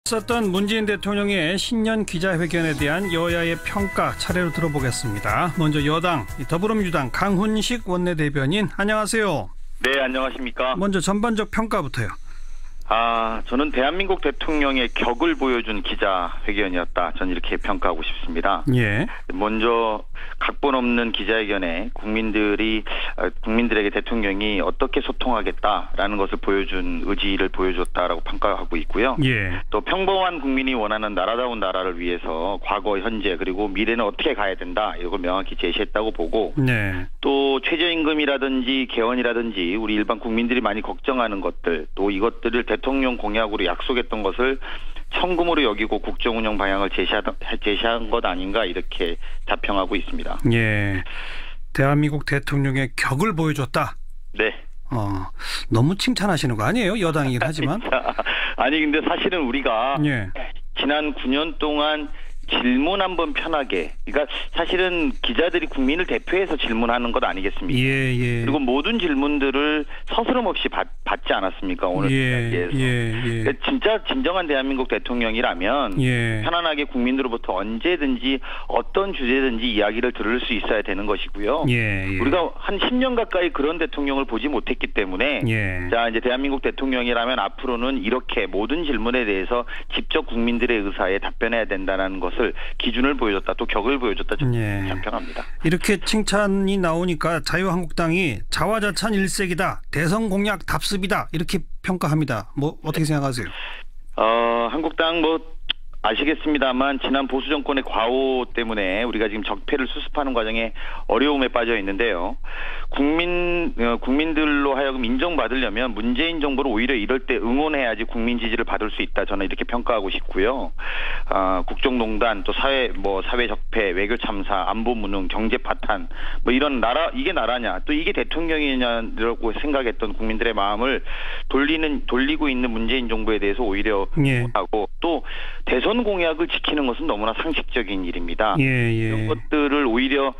있었던 문재인 대통령의 신년 기자회견에 대한 여야의 평가 차례로 들어보겠습니다. 먼저 여당 더불어민주당 강훈식 원내대변인, 안녕하세요. 네, 안녕하십니까. 먼저 전반적 평가부터요. 저는 대한민국 대통령의 격을 보여준 기자회견이었다. 저는 이렇게 평가하고 싶습니다. 예. 먼저 각본 없는 기자회견에 국민들에게 대통령이 어떻게 소통하겠다라는 것을 보여준 의지를 보여줬다라고 평가하고 있고요. 예. 또 평범한 국민이 원하는 나라다운 나라를 위해서 과거, 현재 그리고 미래는 어떻게 가야 된다, 이걸 명확히 제시했다고 보고, 네. 또 최저임금이라든지 개헌이라든지 우리 일반 국민들이 많이 걱정하는 것들, 또 이것들을 대통령 공약으로 약속했던 것을 천금으로 여기고 국정운영 방향을 제시한 것 아닌가, 이렇게 자평하고 있습니다. 예. 대한민국 대통령의 격을 보여줬다. 네. 너무 칭찬하시는 거 아니에요? 여당이긴 하지만. 아니 근데 사실은 우리가 예. 지난 9년 동안 질문 한번 편하게, 그러니까 사실은 기자들이 국민을 대표해서 질문하는 것 아니겠습니까? 예. 그리고 모든 질문들을 서스럼 없이 받지 않았습니까? 오늘 예. 그러니까 진짜 진정한 대한민국 대통령이라면 편안하게 국민으로부터 언제든지 어떤 주제든지 이야기를 들을 수 있어야 되는 것이고요. 우리가 한 10년 가까이 그런 대통령을 보지 못했기 때문에 자, 이제 대한민국 대통령이라면 앞으로는 이렇게 모든 질문에 대해서 직접 국민들의 의사에 답변해야 된다는 것을 기준을 보여줬다, 또 격을 보여줬다, 저는 자평합니다. 이렇게 칭찬이 나오니까 자유한국당이 자화자찬 일색이다, 대선 공약 답습이다, 이렇게 평가합니다. 뭐 어떻게 생각하세요? 한국당 아시겠습니다만 지난 보수 정권의 과오 때문에 우리가 지금 적폐를 수습하는 과정에 어려움에 빠져 있는데요. 국민들로 하여금 인정받으려면 문재인 정부를 오히려 이럴 때 응원해야지 국민 지지를 받을 수 있다. 저는 이렇게 평가하고 싶고요. 국정농단, 또 사회 적폐, 외교 참사, 안보 무능, 경제 파탄, 이런 이게 나라냐, 또 이게 대통령이냐라고 생각했던 국민들의 마음을 돌리고 있는 문재인 정부에 대해서 오히려 하고, 또 대선 공약을 지키는 것은 너무나 상식적인 일입니다. 이런 것들을 오히려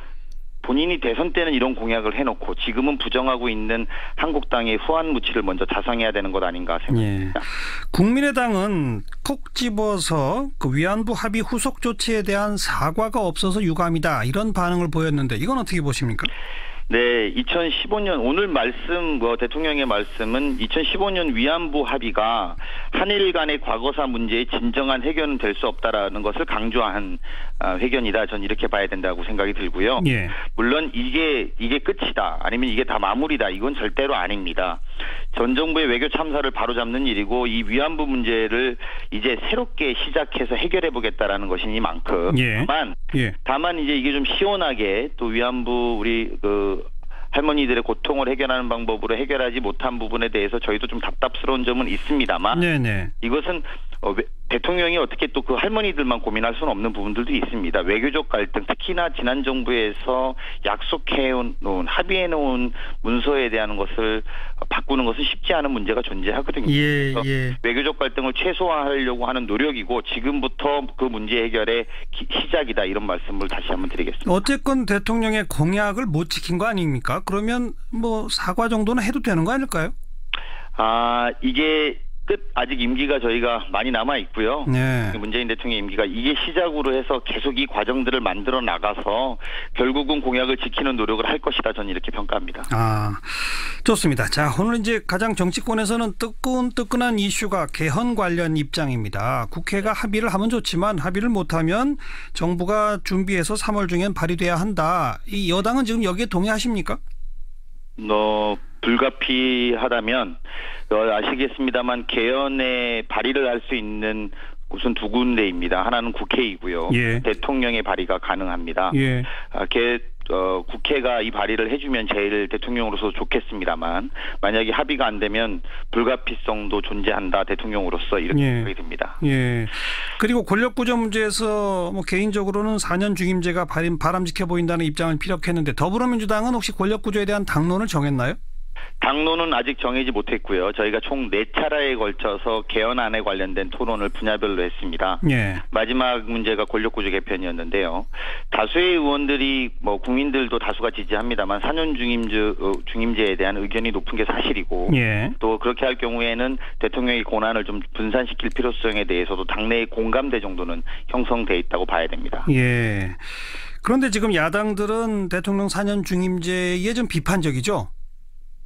본인이 대선 때는 이런 공약을 해놓고 지금은 부정하고 있는 한국당의 후한 무치를 먼저 자성해야 되는 것 아닌가 생각합니다. 국민의당은 콕 집어서 그 위안부 합의 후속 조치에 대한 사과가 없어서 유감이다, 이런 반응을 보였는데 이건 어떻게 보십니까? 네, 2015년 오늘 대통령의 말씀은 2015년 위안부 합의가 한일 간의 과거사 문제의 진정한 해결은 될 수 없다라는 것을 강조한 회견이다. 전 이렇게 봐야 된다고 생각이 들고요. 물론 이게 끝이다, 아니면 이게 다 마무리다, 이건 절대로 아닙니다. 전 정부의 외교 참사를 바로잡는 일이고, 이 위안부 문제를 이제 새롭게 시작해서 해결해 보겠다라는 것이니만큼 다만 이제 이게 좀 시원하게 또 위안부 우리 할머니들의 고통을 해결하는 방법으로 해결하지 못한 부분에 대해서 저희도 좀 답답스러운 점은 있습니다만, 이것은 대통령이 어떻게 또 그 할머니들만 고민할 수는 없는 부분들도 있습니다. 외교적 갈등, 특히나 지난 정부에서 약속해놓은, 합의해놓은 문서에 대한 것을 바꾸는 것은 쉽지 않은 문제가 존재하거든요. 그래서 외교적 갈등을 최소화하려고 하는 노력이고, 지금부터 그 문제 해결의 시작이다, 이런 말씀을 다시 한번 드리겠습니다. 어쨌건 대통령의 공약을 못 지킨 거 아닙니까? 그러면 사과 정도는 해도 되는 거 아닐까요? 이게 아직 임기가 저희가 많이 남아 있고요. 문재인 대통령 임기가 이게 시작으로 해서 계속 이 과정들을 만들어 나가서 결국은 공약을 지키는 노력을 할 것이다, 저는 이렇게 평가합니다. 좋습니다. 자, 오늘 이제 가장 정치권에서는 뜨끈뜨끈한 이슈가 개헌 관련 입장입니다. 국회가 합의를 하면 좋지만 합의를 못하면 정부가 준비해서 3월 중엔 발의돼야 한다. 이 여당은 지금 여기에 동의하십니까? 불가피하다면 아시겠습니다만 개헌에 발의를 할 수 있는 곳은 두 군데입니다. 하나는 국회이고요. 대통령의 발의가 가능합니다. 국회가 이 발의를 해주면 제일 대통령으로서 좋겠습니다만, 만약에 합의가 안 되면 불가피성도 존재한다, 대통령으로서, 이렇게 생각이 듭니다. 그리고 권력구조 문제에서 개인적으로는 4년 중임제가 바람직해 보인다는 입장을 피력했는데, 더불어민주당은 혹시 권력구조에 대한 당론을 정했나요? 당론은 아직 정하지 못했고요. 저희가 총 4차례에 걸쳐서 개헌안에 관련된 토론을 분야별로 했습니다. 예. 마지막 문제가 권력구조 개편이었는데요. 다수의 의원들이 국민들도 다수가 지지합니다만 4년 중임제에 대한 의견이 높은 게 사실이고 예. 또 그렇게 할 경우에는 대통령의 권한을 좀 분산시킬 필요성에 대해서도 당내의 공감대 정도는 형성돼 있다고 봐야 됩니다. 예. 그런데 지금 야당들은 대통령 4년 중임제에 좀 비판적이죠?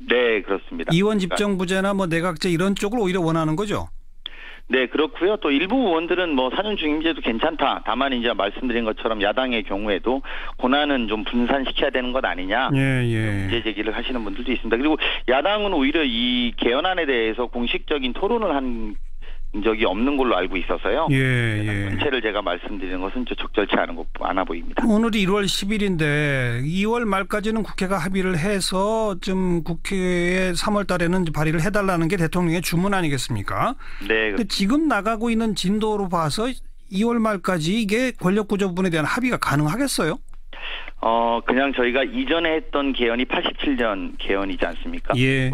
네, 그렇습니다. 이원 집정부제나 내각제 이런 쪽을 오히려 원하는 거죠? 네, 그렇고요. 또 일부 의원들은 4년 중임제도 괜찮다. 다만 이제 말씀드린 것처럼 야당의 경우에도 권한은 좀 분산시켜야 되는 것 아니냐. 문제 제기를 하시는 분들도 있습니다. 그리고 야당은 오히려 이 개헌안에 대해서 공식적인 토론을 한 적이 없는 걸로 알고 있어서요. 전체를 제가 말씀드리는 것은 적절치 않아 보입니다. 오늘이 1월 10일인데 2월 말까지는 국회가 합의를 해서 좀 국회에 3월 달에는 발의를 해달라는 게 대통령의 주문 아니겠습니까? 네. 근데 지금 나가고 있는 진도로 봐서 2월 말까지 이게 권력구조 부분에 대한 합의가 가능하겠어요? 그냥 저희가 이전에 했던 개헌이 87년 개헌이지 않습니까? 예.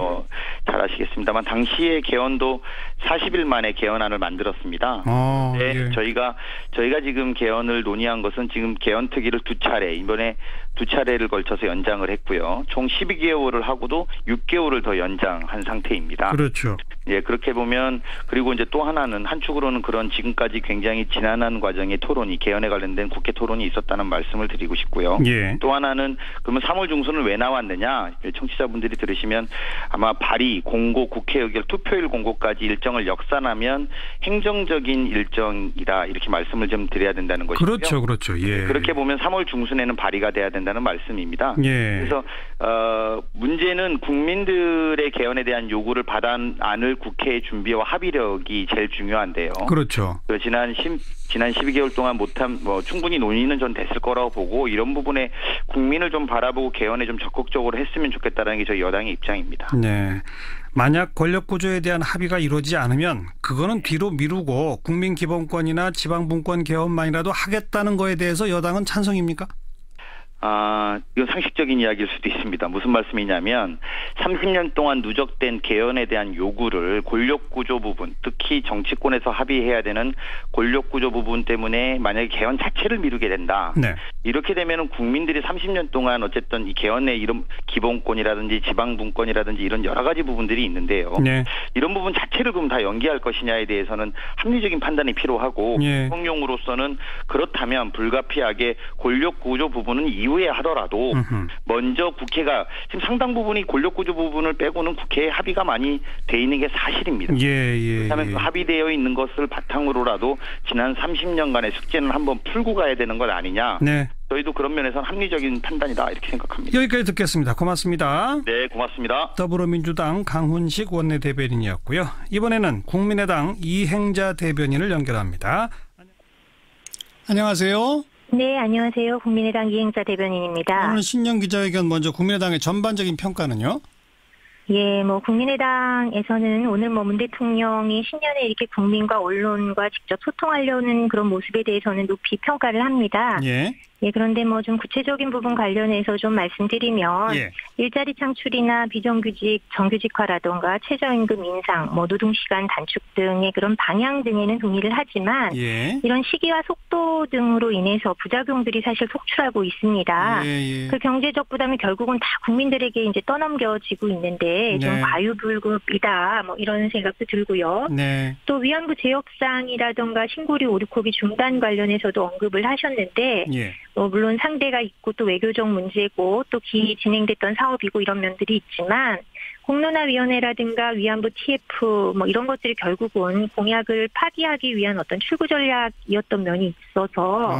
잘 아시겠습니다만 당시의 개헌도 40일 만에 개헌안을 만들었습니다. 네, 저희가 지금 개헌을 논의한 것은 지금 개헌 특위를 이번에 2차례를 걸쳐서 연장을 했고요. 총 12개월을 하고도 6개월을 더 연장한 상태입니다. 그렇죠. 예, 그렇게 보면 그리고 이제 또 하나는 한축으로는 그런 지금까지 굉장히 지난한 과정의 토론이 개헌에 관련된 국회 토론이 있었다는 말씀을 드리고 싶고요. 예. 또 하나는 그러면 3월 중순을 왜 나왔느냐? 청취자분들이 들으시면 아마 발의, 공고, 국회 의결, 투표일 공고까지 일정을 역산하면 행정적인 일정이다 이렇게 말씀을 좀 드려야 된다는 것이고요. 그렇죠. 예. 그렇게 보면 3월 중순에는 발의가 돼야 된다는 말씀입니다. 예. 그래서 문제는 국민들의 개헌에 대한 요구를 받아안을 국회의 준비와 합의력이 제일 중요한데요. 그렇죠. 지난 12개월 동안 못한 충분히 논의는 전 됐을 거라고 보고 이런 부분에 국민을 좀 바라보고 개헌에 좀 적극적으로 했으면 좋겠다는 게 저희 여당의 입장입니다. 네. 만약 권력구조에 대한 합의가 이루어지지 않으면 그거는 뒤로 미루고 국민기본권이나 지방분권 개헌만이라도 하겠다는 거에 대해서 여당은 찬성입니까? 이건 상식적인 이야기일 수도 있습니다. 무슨 말씀이냐면 30년 동안 누적된 개헌에 대한 요구를 권력구조 부분, 특히 정치권에서 합의해야 되는 권력구조 부분 때문에 만약에 개헌 자체를 미루게 된다. 네. 이렇게 되면은 국민들이 30년 동안 어쨌든 이 개헌의 이런 기본권이라든지 지방분권이라든지 이런 여러 가지 부분들이 있는데요. 네. 이런 부분 자체를 그럼 다 연기할 것이냐에 대해서는 합리적인 판단이 필요하고 대통령으로서는 그렇다면 불가피하게 권력구조 부분은 이후에 하더라도 먼저 국회가 지금 상당 부분이 권력구조 부분을 빼고는 국회에 합의가 많이 돼 있는 게 사실입니다. 그렇다면 그 합의되어 있는 것을 바탕으로라도 지난 30년간의 숙제는 한번 풀고 가야 되는 것 아니냐. 네. 저희도 그런 면에서는 합리적인 판단이다 이렇게 생각합니다. 여기까지 듣겠습니다. 고맙습니다. 네, 고맙습니다. 더불어민주당 강훈식 원내대변인이었고요. 이번에는 국민의당 이행자 대변인을 연결합니다. 안녕하세요. 네, 안녕하세요. 국민의당 이행자 대변인입니다. 오늘 신년 기자회견 먼저 국민의당의 전반적인 평가는요? 예, 국민의당에서는 오늘 문 대통령이 신년에 이렇게 국민과 언론과 직접 소통하려는 그런 모습에 대해서는 높이 평가를 합니다. 예. 예, 그런데 좀 구체적인 부분 관련해서 좀 말씀드리면 일자리 창출이나 비정규직, 정규직화라든가 최저임금 인상, 노동시간 단축 등의 그런 방향 등에는 동의를 하지만 이런 시기와 속도 등으로 인해서 부작용들이 사실 속출하고 있습니다. 그 경제적 부담이 결국은 다 국민들에게 이제 떠넘겨지고 있는데 좀 과유불급이다 이런 생각도 들고요. 또 위안부 재협상이라든가 신고리 오류코비 중단 관련해서도 언급을 하셨는데 물론 상대가 있고 또 외교적 문제고 또 진행됐던 사업이고 이런 면들이 있지만 공론화위원회라든가 위안부 TF 이런 것들이 결국은 공약을 파기하기 위한 어떤 출구 전략이었던 면이 있어서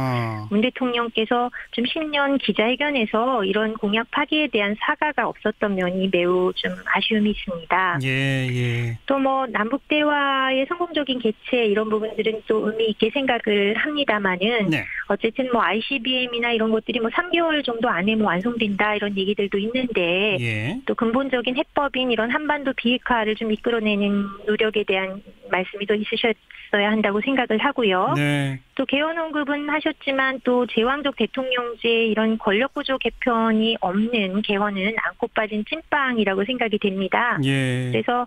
문 대통령께서 좀 신년 기자회견에서 이런 공약 파기에 대한 사과가 없었던 면이 매우 좀 아쉬움이 있습니다. 또 남북 대화의 성공적인 개최 이런 부분들은 또 의미 있게 생각을 합니다만은 어쨌든 ICBM이나 이런 것들이 3개월 정도 안에 완성된다 이런 얘기들도 있는데 또 근본적인 해법이 구체적인 이런 한반도 비핵화를 좀 이끌어내는 노력에 대한 말씀이 더 있으셨어야 한다고 생각을 하고요. 네. 또 개헌 언급은 하셨지만 또 제왕적 대통령제 이런 권력구조 개편이 없는 개헌은 안고 빠진 찐빵이라고 생각이 됩니다. 예. 그래서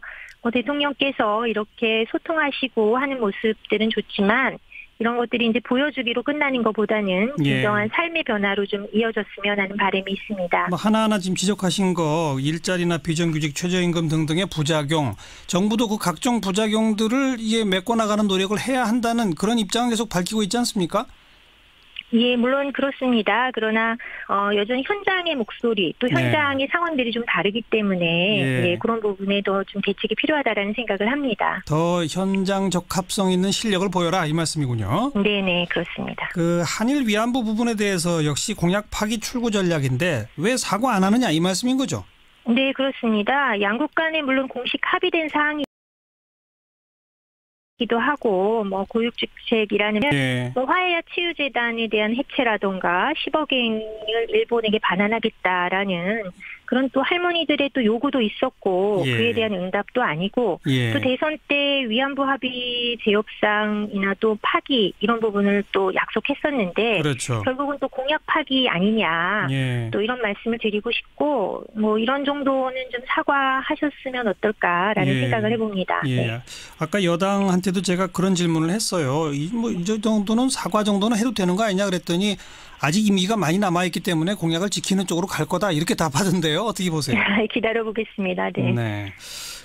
대통령께서 이렇게 소통하시고 하는 모습들은 좋지만 이런 것들이 이제 보여주기로 끝나는 것보다는 진정한 삶의 변화로 좀 이어졌으면 하는 바람이 있습니다. 뭐 하나하나 지금 지적하신 거 일자리나 비정규직 최저임금 등등의 부작용, 정부도 그 각종 부작용들을 이게 메꿔나가는 노력을 해야 한다는 그런 입장을 계속 밝히고 있지 않습니까? 예, 물론 그렇습니다. 그러나 여전히 현장의 목소리 또 현장의 상황들이 좀 다르기 때문에 그런 부분에 더 좀 대책이 필요하다라는 생각을 합니다. 더 현장 적합성 있는 실력을 보여라 이 말씀이군요. 네네, 그렇습니다. 그 한일 위안부 부분에 대해서 역시 공약 파기 출구 전략인데 왜 사과 안 하느냐 이 말씀인 거죠? 네, 그렇습니다. 양국 간에 물론 공식 합의된 사항이 기도 하고 뭐 고육주책이라는 뭐 화해와 치유재단에 대한 해체라던가 10억엔을 일본에게 반환하겠다라는 그런 또 할머니들의 또 요구도 있었고 그에 대한 응답도 아니고 또 대선 때 위안부 합의 재협상이나 또 파기 이런 부분을 또 약속했었는데 그렇죠. 결국은 또 공약 파기 아니냐 또 이런 말씀을 드리고 싶고 뭐 이런 정도는 좀 사과하셨으면 어떨까라는 생각을 해봅니다. 네. 아까 여당한테도 제가 그런 질문을 했어요. 이 정도는 사과 정도는 해도 되는 거 아니냐 그랬더니 아직 임기가 많이 남아있기 때문에 공약을 지키는 쪽으로 갈 거다 이렇게 답하던데요. 어떻게 보세요? 기다려보겠습니다. 네.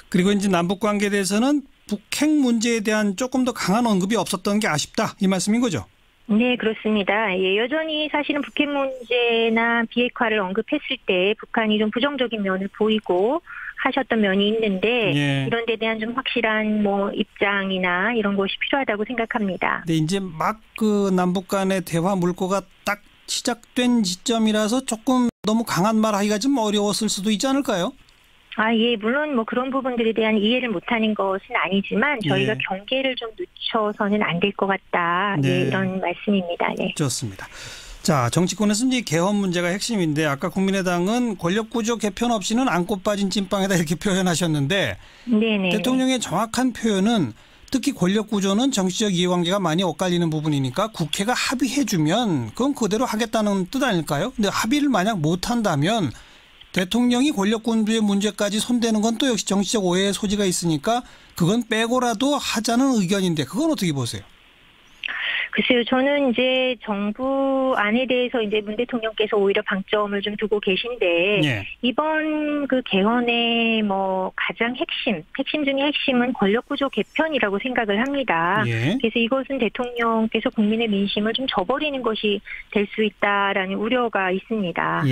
그리고 이제 남북 관계에 대해서는 북핵 문제에 대한 조금 더 강한 언급이 없었던 게 아쉽다 이 말씀인 거죠? 네, 그렇습니다. 예, 여전히 사실은 북핵 문제나 비핵화를 언급했을 때 북한이 좀 부정적인 면을 보이고 하셨던 면이 있는데 이런 데 대한 좀 확실한 뭐 입장이나 이런 것이 필요하다고 생각합니다. 네, 이제 막 그 남북 간의 대화 물꼬가 딱 시작된 시점이라서 조금 너무 강한 말 하기가 좀 어려웠을 수도 있지 않을까요? 예, 물론 뭐 그런 부분들에 대한 이해를 못하는 것은 아니지만 저희가 경계를 좀 늦춰서는 안 될 것 같다. 이런 말씀입니다. 네. 좋습니다. 자, 정치권에서 이제 개헌 문제가 핵심인데 아까 국민의당은 권력구조 개편 없이는 안고 빠진 찐빵이다 이렇게 표현하셨는데 대통령의 정확한 표현은 특히 권력구조는 정치적 이해관계가 많이 엇갈리는 부분이니까 국회가 합의해주면 그건 그대로 하겠다는 뜻 아닐까요? 근데 합의를 만약 못한다면 대통령이 권력구조의 문제까지 손대는 건 또 역시 정치적 오해의 소지가 있으니까 그건 빼고라도 하자는 의견인데 그건 어떻게 보세요? 글쎄요, 저는 이제 정부 안에 대해서 이제 문 대통령께서 오히려 방점을 좀 두고 계신데 이번 그 개헌의 뭐 가장 핵심 중에 핵심은 권력구조 개편이라고 생각을 합니다. 그래서 이것은 대통령께서 국민의 민심을 좀 저버리는 것이 될 수 있다라는 우려가 있습니다.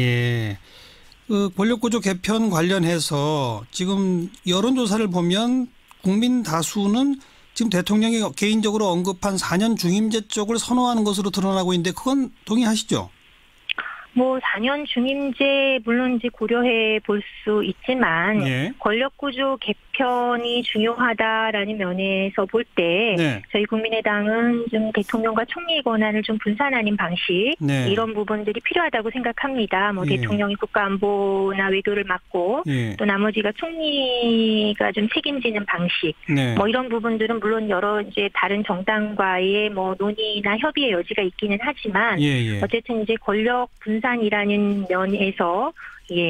그 권력구조 개편 관련해서 지금 여론조사를 보면 국민 다수는 지금 대통령이 개인적으로 언급한 4년 중임제 쪽을 선호하는 것으로 드러나고 있는데 그건 동의하시죠? 뭐 4년 중임제 물론 이제 고려해 볼 수 있지만 권력구조 개편이 중요하다라는 면에서 볼 때 저희 국민의당은 좀 대통령과 총리의 권한을 좀 분산하는 방식 이런 부분들이 필요하다고 생각합니다. 뭐 대통령이 국가안보나 외교를 맡고 또 나머지가 총리가 좀 책임지는 방식 뭐 이런 부분들은 물론 여러 이제 다른 정당과의 뭐 논의나 협의의 여지가 있기는 하지만 어쨌든 이제 권력 분산이라는 면에서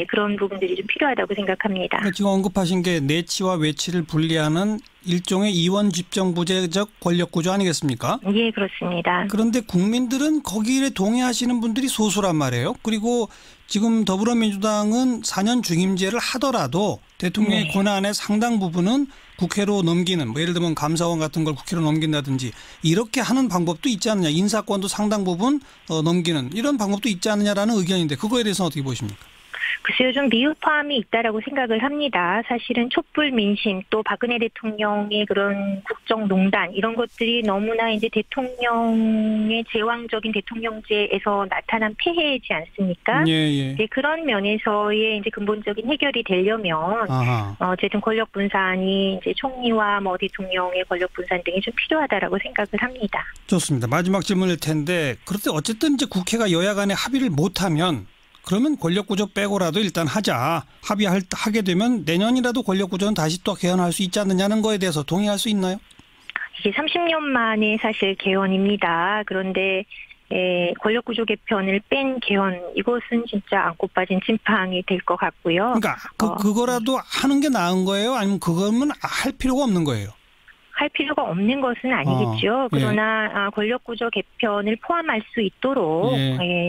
그런 부분들이 좀 필요하다고 생각합니다. 그러니까 지금 언급하신 게 내치와 외치를 분리하는 일종의 이원 집정부제적 권력구조 아니겠습니까? 예, 그렇습니다. 그런데 국민들은 거기에 동의하시는 분들이 소수란 말이에요. 그리고 지금 더불어민주당은 4년 중임제를 하더라도 대통령의 권한의 상당 부분은 국회로 넘기는 뭐 예를 들면 감사원 같은 걸 국회로 넘긴다든지 이렇게 하는 방법도 있지 않느냐. 인사권도 상당 부분 넘기는 이런 방법도 있지 않느냐라는 의견인데 그거에 대해서는 어떻게 보십니까? 글쎄요, 좀 미흡함이 있다라고 생각을 합니다. 사실은 촛불 민심 또 박근혜 대통령의 그런 국정농단 이런 것들이 너무나 이제 대통령의 제왕적인 대통령제에서 나타난 폐해이지 않습니까? 이제 그런 면에서의 이제 근본적인 해결이 되려면 어쨌든 권력 분산이 이제 총리와 뭐 대통령의 권력 분산 등이 좀 필요하다라고 생각을 합니다. 좋습니다. 마지막 질문일 텐데 그런데 어쨌든 이제 국회가 여야 간에 합의를 못하면 그러면 권력구조 빼고라도 일단 하자. 하게 되면 내년이라도 권력구조는 다시 또 개헌할 수 있지 않느냐는 거에 대해서 동의할 수 있나요? 이게 30년 만에 사실 개헌입니다. 그런데 권력구조 개편을 뺀 개헌, 이것은 진짜 안고 빠진 찐빵이 될 것 같고요. 그러니까 그거라도 하는 게 나은 거예요? 아니면 그거면 할 필요가 없는 거예요? 할 필요가 없는 것은 아니겠죠. 그러나 권력구조 개편을 포함할 수 있도록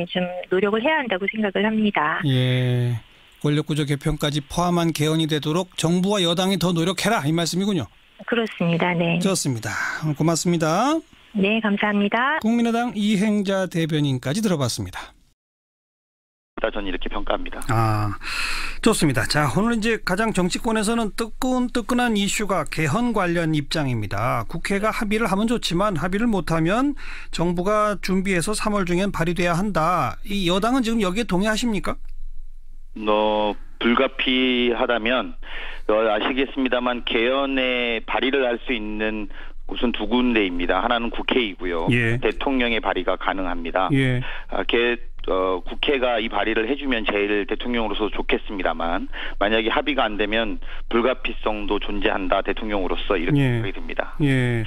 좀 노력을 해야 한다고 생각을 합니다. 예, 권력구조 개편까지 포함한 개헌이 되도록 정부와 여당이 더 노력해라 이 말씀이군요. 그렇습니다. 네. 좋습니다. 고맙습니다. 네, 감사합니다. 국민의당 이행자 대변인까지 들어봤습니다. 저는 이렇게 평가합니다. 좋습니다. 자, 오늘 이제 가장 정치권에서는 뜨끈뜨끈한 이슈가 개헌 관련 입장입니다. 국회가 합의를 하면 좋지만 합의를 못하면 정부가 준비해서 3월 중엔 발의돼야 한다. 이 여당은 지금 여기에 동의하십니까? 불가피하다면 아시겠습니다만 개헌에 발의를 할 수 있는 곳은 두 군데입니다. 하나는 국회이고요. 예. 대통령의 발의가 가능합니다. 예. 국회가 이 발의를 해주면 제일 대통령으로서 좋겠습니다만 만약에 합의가 안 되면 불가피성도 존재한다. 대통령으로서 이렇게 생각이 듭니다. 예.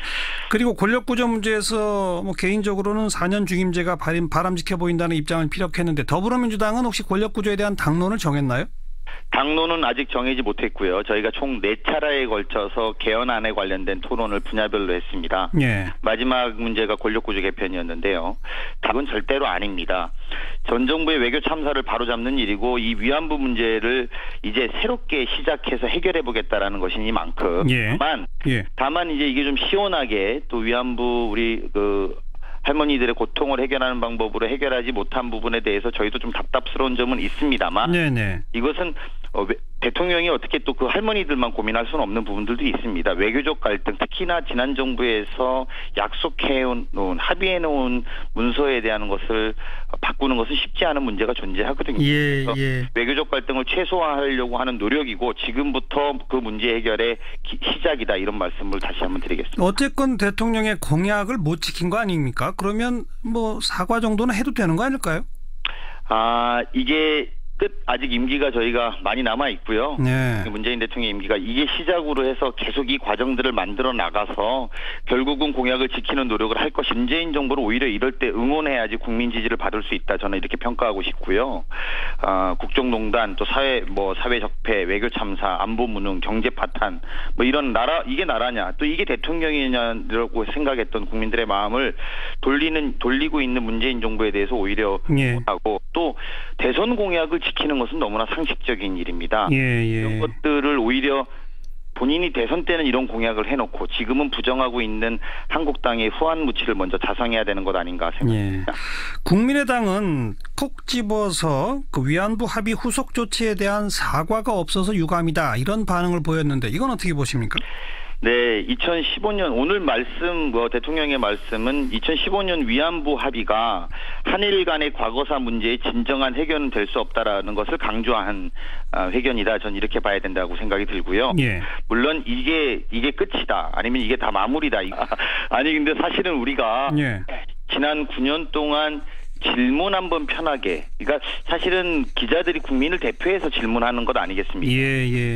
그리고 권력구조 문제에서 개인적으로는 4년 중임제가 바람직해 보인다는 입장을 피력했는데 더불어민주당은 혹시 권력구조에 대한 당론을 정했나요? 당론은 아직 정하지 못했고요. 저희가 총 4차례에 걸쳐서 개헌안에 관련된 토론을 분야별로 했습니다. 예. 마지막 문제가 권력구조 개편이었는데요. 답은 절대로 아닙니다. 전 정부의 외교 참사를 바로잡는 일이고 이 위안부 문제를 이제 새롭게 시작해서 해결해보겠다라는 것이니만큼 다만 이제 이게 좀 시원하게 또 위안부 우리 할머니들의 고통을 해결하는 방법으로 해결하지 못한 부분에 대해서 저희도 좀 답답스러운 점은 있습니다만 이것은 대통령이 어떻게 또 그 할머니들만 고민할 수는 없는 부분들도 있습니다. 외교적 갈등, 특히나 지난 정부에서 약속해놓은 합의해놓은 문서에 대한 것을 바꾸는 것은 쉽지 않은 문제가 존재하거든요. 그래서 외교적 갈등을 최소화하려고 하는 노력이고 지금부터 그 문제 해결의 시작이다 이런 말씀을 다시 한번 드리겠습니다. 어쨌건 대통령의 공약을 못 지킨 거 아닙니까? 그러면 사과 정도는 해도 되는 거 아닐까요? 이게 아직 임기가 저희가 많이 남아 있고요. 문재인 대통령 임기가 이게 시작으로 해서 계속 이 과정들을 만들어 나가서 결국은 공약을 지키는 노력을 할 것이 문재인 정부를 오히려 이럴 때 응원해야지 국민 지지를 받을 수 있다. 저는 이렇게 평가하고 싶고요. 국정농단 또 사회 적폐, 외교 참사, 안보 무능, 경제 파탄 이런 이게 나라냐 또 이게 대통령이냐라고 생각했던 국민들의 마음을 돌리고 있는 문재인 정부에 대해서 오히려 하고 또 대선 공약을 지키는 것은 너무나 상식적인 일입니다. 이런 것들을 오히려 본인이 대선 때는 이런 공약을 해놓고 지금은 부정하고 있는 한국당의 후한 무치를 먼저 자성해야 되는 것 아닌가 생각합니다. 국민의당은 콕 집어서 그 위안부 합의 후속 조치에 대한 사과가 없어서 유감이다 이런 반응을 보였는데 이건 어떻게 보십니까? 네, 2015년 오늘 대통령의 말씀은 2015년 위안부 합의가 한일 간의 과거사 문제의 진정한 해결은 될 수 없다라는 것을 강조한 회견이다. 전 이렇게 봐야 된다고 생각이 들고요. 물론 이게 끝이다. 아니면 이게 다 마무리다. 아니 근데 사실은 우리가 지난 9년 동안 질문 한번 편하게. 그러니까 사실은 기자들이 국민을 대표해서 질문하는 것 아니겠습니까?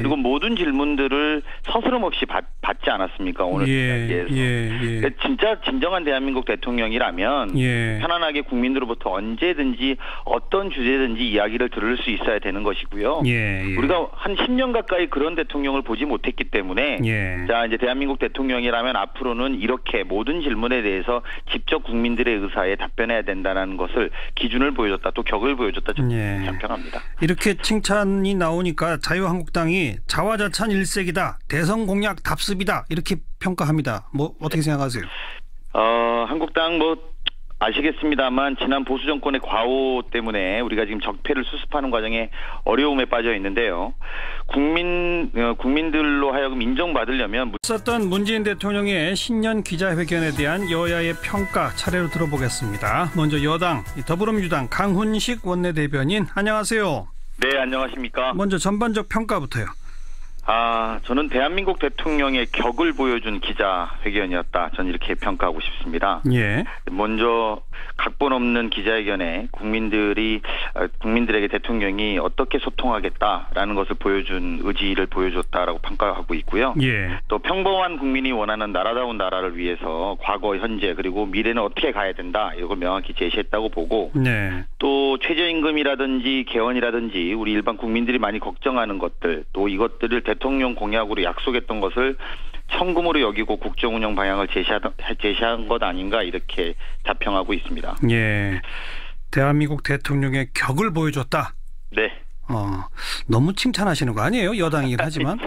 그리고 모든 질문들을 서스럼 없이 받지 않았습니까? 오늘 이야기에서. 진짜 진정한 대한민국 대통령이라면 편안하게 국민들로부터 언제든지 어떤 주제든지 이야기를 들을 수 있어야 되는 것이고요. 우리가 한 10년 가까이 그런 대통령을 보지 못했기 때문에 자 이제 대한민국 대통령이라면 앞으로는 이렇게 모든 질문에 대해서 직접 국민들의 의사에 답변해야 된다는 것을 기준을 보여줬다. 또 격을 보여줬다. 저는 참 편합니다. 이렇게 칭찬이 나오니까 자유한국당이 자화자찬 일색이다. 대선 공약 답습이다. 이렇게 평가합니다. 어떻게 생각하세요? 한국당 아시겠습니다만 지난 보수 정권의 과오 때문에 우리가 지금 적폐를 수습하는 과정에 어려움에 빠져 있는데요. 국민들로 하여금 인정받으려면 있었던 문재인 대통령의 신년 기자회견에 대한 여야의 평가 차례로 들어보겠습니다. 먼저 여당 더불어민주당 강훈식 원내대변인 안녕하세요. 네, 안녕하십니까. 먼저 전반적 평가부터요. 저는 대한민국 대통령의 격을 보여준 기자회견이었다. 저는 이렇게 평가하고 싶습니다. 예. 먼저 각본 없는 기자회견에 국민들에게 대통령이 어떻게 소통하겠다라는 것을 보여준 의지를 보여줬다라고 평가하고 있고요. 예. 또 평범한 국민이 원하는 나라다운 나라를 위해서 과거, 현재 그리고 미래는 어떻게 가야 된다. 이걸 명확히 제시했다고 보고 네. 또 최저임금이라든지 개헌이라든지 우리 일반 국민들이 많이 걱정하는 것들 또 이것들을 대통령 공약으로 약속했던 것을 성금으로 여기고 국정운영 방향을 제시한 것 아닌가 이렇게 자평하고 있습니다. 예, 대한민국 대통령의 격을 보여줬다. 네. 너무 칭찬하시는 거 아니에요? 여당이긴 하지만.